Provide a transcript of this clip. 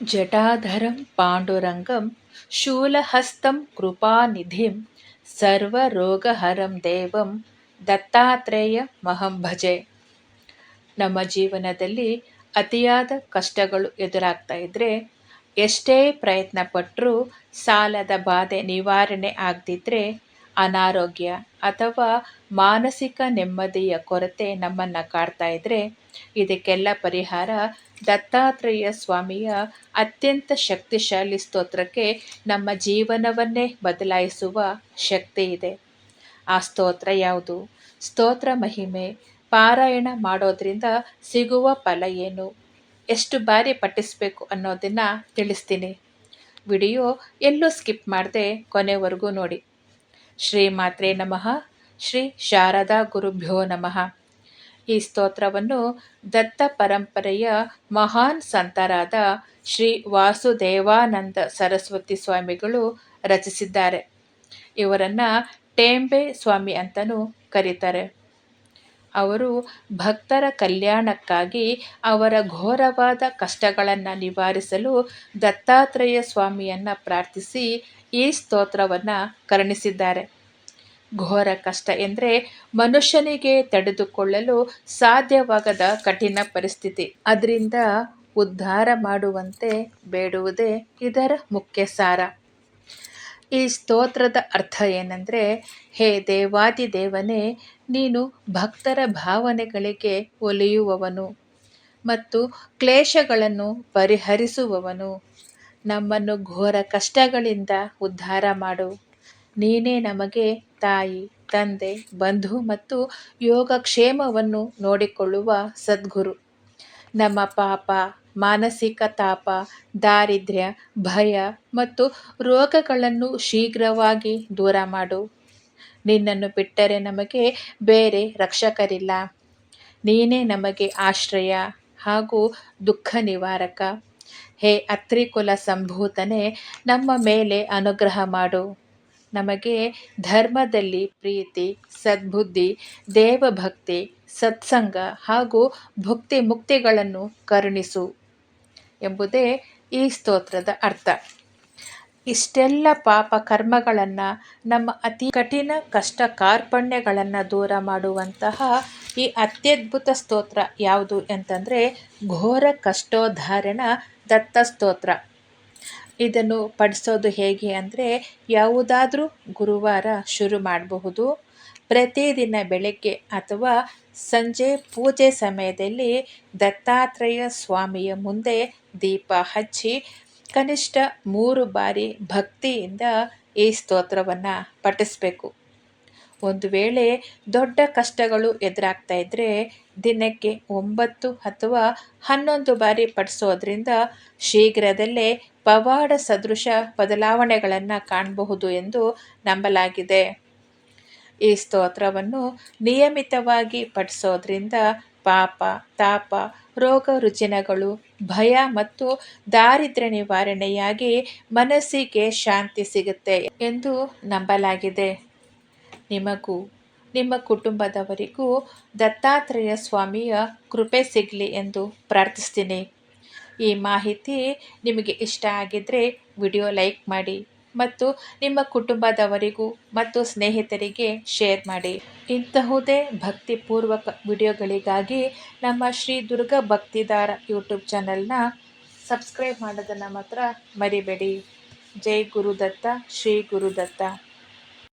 ಜಟಾಧರಂ ಪಾಂಡುರಂಗಂ ಶೂಲಹಸ್तं ಕೃಪಾನಿಧಿಂ ಸರ್ವರೋಗಹರಂ ದೇವಂ ದತ್ತಾತ್ರೇಯಮಹಂ ಭಜೆ. ನಮ್ಮ ಜೀವನದಲ್ಲಿ ಅತಿಯಾದ ಕಷ್ಟಗಳು ಎದುರಾಗ್ತಾ ಇದ್ರೆ, ಎಷ್ಟೇ ಪ್ರಯತ್ನ ಪಟ್ಟರೂ ಸಾಲದ ಬಾಧೆ ನಿವಾರಣೆ ಆಗದಿದ್ರೆ, ಅನಾರೋಗ್ಯ ಅಥವಾ ಮಾನಸಿಕ ನೆಮ್ಮದಿಯ ಕೊರತೆ ನಮ್ಮನ್ನು ಕಾಡ್ತಾ ಇದ್ರೆ, ಇದಕ್ಕೆಲ್ಲ ಪರಿಹಾರ ದತ್ತಾತ್ರೇಯ ಸ್ವಾಮಿಯ ಅತ್ಯಂತ ಶಕ್ತಿಶಾಲಿ ಸ್ತೋತ್ರಕ್ಕೆ ನಮ್ಮ ಜೀವನವನ್ನೇ ಬದಲಾಯಿಸುವ ಶಕ್ತಿ ಇದೆ. ಆ ಸ್ತೋತ್ರ ಯಾವುದು? ಸ್ತೋತ್ರ ಮಹಿಮೆ, ಪಾರಾಯಣ ಮಾಡೋದ್ರಿಂದ ಸಿಗುವ ಫಲ ಏನು, ಎಷ್ಟು ಬಾರಿ ಪಠಿಸಬೇಕು ಅನ್ನೋದನ್ನು ತಿಳಿಸ್ತೀನಿ. ವಿಡಿಯೋ ಎಲ್ಲೂ ಸ್ಕಿಪ್ ಮಾಡದೆ ಕೊನೆವರೆಗೂ ನೋಡಿ. ಶ್ರೀ ಮಾತ್ರೇ ನಮಃ. ಶ್ರೀ ಶಾರದಾ ಗುರುಭ್ಯೋ ನಮಃ. ಈ ಸ್ತೋತ್ರವನ್ನು ದತ್ತ ಪರಂಪರೆಯ ಮಹಾನ್ ಸಂತರಾದ ಶ್ರೀ ವಾಸುದೇವಾನಂದ ಸರಸ್ವತಿ ಸ್ವಾಮಿಗಳು ರಚಿಸಿದ್ದಾರೆ. ಇವರನ್ನು ಟೇಂಬೆ ಸ್ವಾಮಿ ಅಂತಲೂ ಕರೀತಾರೆ. ಅವರು ಭಕ್ತರ ಕಲ್ಯಾಣಕ್ಕಾಗಿ ಅವರ ಘೋರವಾದ ಕಷ್ಟಗಳನ್ನು ನಿವಾರಿಸಲು ದತ್ತಾತ್ರೇಯ ಸ್ವಾಮಿಯನ್ನು ಪ್ರಾರ್ಥಿಸಿ ಈ ಸ್ತೋತ್ರವನ್ನು ಕರುಣಿಸಿದ್ದಾರೆ. ಘೋರ ಕಷ್ಟ ಎಂದರೆ ಮನುಷ್ಯನಿಗೆ ತಡೆದುಕೊಳ್ಳಲು ಸಾಧ್ಯವಾಗದ ಕಠಿಣ ಪರಿಸ್ಥಿತಿ. ಅದರಿಂದ ಉದ್ಧಾರ ಮಾಡುವಂತೆ ಬೇಡುವುದೇ ಇದರ ಮುಖ್ಯ ಸಾರ. ಈ ಸ್ತೋತ್ರದ ಅರ್ಥ ಏನೆಂದರೆ, ಹೇ ದೇವಾದಿದೇವನೇ, ನೀನು ಭಕ್ತರ ಭಾವನೆಗಳಿಗೆ ಒಲಿಯುವವನು ಮತ್ತು ಕ್ಲೇಶಗಳನ್ನು ಪರಿಹರಿಸುವವನು. ನಮ್ಮನ್ನು ಘೋರ ಕಷ್ಟಗಳಿಂದ ಉದ್ಧಾರ ಮಾಡು. ನೀನೇ ನಮಗೆ ತಾಯಿ, ತಂದೆ, ಬಂಧು ಮತ್ತು ಯೋಗಕ್ಷೇಮವನ್ನು ನೋಡಿಕೊಳ್ಳುವ ಸದ್ಗುರು. ನಮ್ಮ ಪಾಪ, ಮಾನಸಿಕ ತಾಪ, ದಾರಿದ್ರ್ಯ, ಭಯ ಮತ್ತು ರೋಗಗಳನ್ನು ಶೀಘ್ರವಾಗಿ ದೂರ ಮಾಡು. ನಿನ್ನನ್ನು ಬಿಟ್ಟರೆ ನಮಗೆ ಬೇರೆ ರಕ್ಷಕರಿಲ್ಲ. ನೀನೇ ನಮಗೆ ಆಶ್ರಯ ಹಾಗೂ ದುಃಖ ನಿವಾರಕ. ಹೇ ಅತ್ರಿಕುಲ ಸಂಭೂತನೇ, ನಮ್ಮ ಮೇಲೆ ಅನುಗ್ರಹ ಮಾಡು. ನಮಗೆ ಧರ್ಮದಲ್ಲಿ ಪ್ರೀತಿ, ಸದ್ಬುದ್ಧಿ, ದೇವಭಕ್ತಿ, ಸತ್ಸಂಗ ಹಾಗೂ ಭುಕ್ತಿ ಮುಕ್ತಿಗಳನ್ನು ಕರುಣಿಸು ಎಂಬುದೇ ಈ ಸ್ತೋತ್ರದ ಅರ್ಥ. ಇಷ್ಟೆಲ್ಲ ಪಾಪ ಕರ್ಮಗಳನ್ನು, ನಮ್ಮ ಅತಿ ಕಠಿಣ ಕಷ್ಟ ಕಾರ್ಪಣ್ಯಗಳನ್ನು ದೂರ ಮಾಡುವಂತಹ ಈ ಅತ್ಯದ್ಭುತ ಸ್ತೋತ್ರ ಯಾವುದು ಅಂತಂದರೆ ಘೋರ ಕಷ್ಟೋದ್ಧಾರಣ ದತ್ತ ಸ್ತೋತ್ರ. ಇದನ್ನು ಪಡಿಸೋದು ಹೇಗೆ ಅಂದರೆ, ಯಾವುದಾದ್ರೂ ಗುರುವಾರ ಶುರು ಮಾಡಬಹುದು. ಪ್ರತಿದಿನ ಬೆಳಗ್ಗೆ ಅಥವಾ ಸಂಜೆ ಪೂಜೆ ಸಮಯದಲ್ಲಿ ದತ್ತಾತ್ರೇಯ ಸ್ವಾಮಿಯ ಮುಂದೆ ದೀಪ ಹಚ್ಚಿ ಕನಿಷ್ಠ 3 ಬಾರಿ ಭಕ್ತಿಯಿಂದ ಈ ಸ್ತೋತ್ರವನ್ನು ಪಠಿಸಬೇಕು. ಒಂದು ವೇಳೆ ದೊಡ್ಡ ಕಷ್ಟಗಳು ಎದುರಾಗ್ತಾ ಇದ್ದರೆ ದಿನಕ್ಕೆ 9 ಅಥವಾ 11 ಬಾರಿ ಪಠಿಸೋದ್ರಿಂದ ಶೀಘ್ರದಲ್ಲೇ ಪವಾಡ ಸದೃಶ ಬದಲಾವಣೆಗಳನ್ನು ಕಾಣಬಹುದು ಎಂದು ನಂಬಲಾಗಿದೆ. ಈ ಸ್ತೋತ್ರವನ್ನು ನಿಯಮಿತವಾಗಿ ಪಠಿಸೋದ್ರಿಂದ ಪಾಪ, ತಾಪ, ರೋಗ ರುಜಿನಗಳು, ಭಯ ಮತ್ತು ದಾರಿದ್ರ್ಯ ನಿವಾರಣೆಯಾಗಿ ಮನಸ್ಸಿಗೆ ಶಾಂತಿ ಸಿಗುತ್ತೆ ಎಂದು ನಂಬಲಾಗಿದೆ. ನಿಮಗೂ ನಿಮ್ಮ ಕುಟುಂಬದವರಿಗೂ ದತ್ತಾತ್ರೇಯ ಸ್ವಾಮಿಯ ಕೃಪೆ ಸಿಗಲಿ ಎಂದು ಪ್ರಾರ್ಥಿಸ್ತೀನಿ. ಈ ಮಾಹಿತಿ ನಿಮಗೆ ಇಷ್ಟ ಆಗಿದ್ದರೆ ವಿಡಿಯೋ ಲೈಕ್ ಮಾಡಿ ಮತ್ತು ನಿಮ್ಮ ಕುಟುಂಬದವರಿಗೂ ಮತ್ತು ಸ್ನೇಹಿತರಿಗೆ ಶೇರ್ ಮಾಡಿ. ಇಂತಹುದೇ ಭಕ್ತಿಪೂರ್ವಕ ವಿಡಿಯೋಗಳಿಗಾಗಿ ನಮ್ಮ ಶ್ರೀ ದುರ್ಗಾ ಭಕ್ತಿಧಾರ ಯೂಟ್ಯೂಬ್ ಚಾನಲ್ನ ಸಬ್ಸ್ಕ್ರೈಬ್ ಮಾಡೋದನ್ನು ಮಾತ್ರ ಮರಿಬೇಡಿ. ಜೈ ಗುರುದತ್ತ, ಶ್ರೀ ಗುರುದತ್ತ.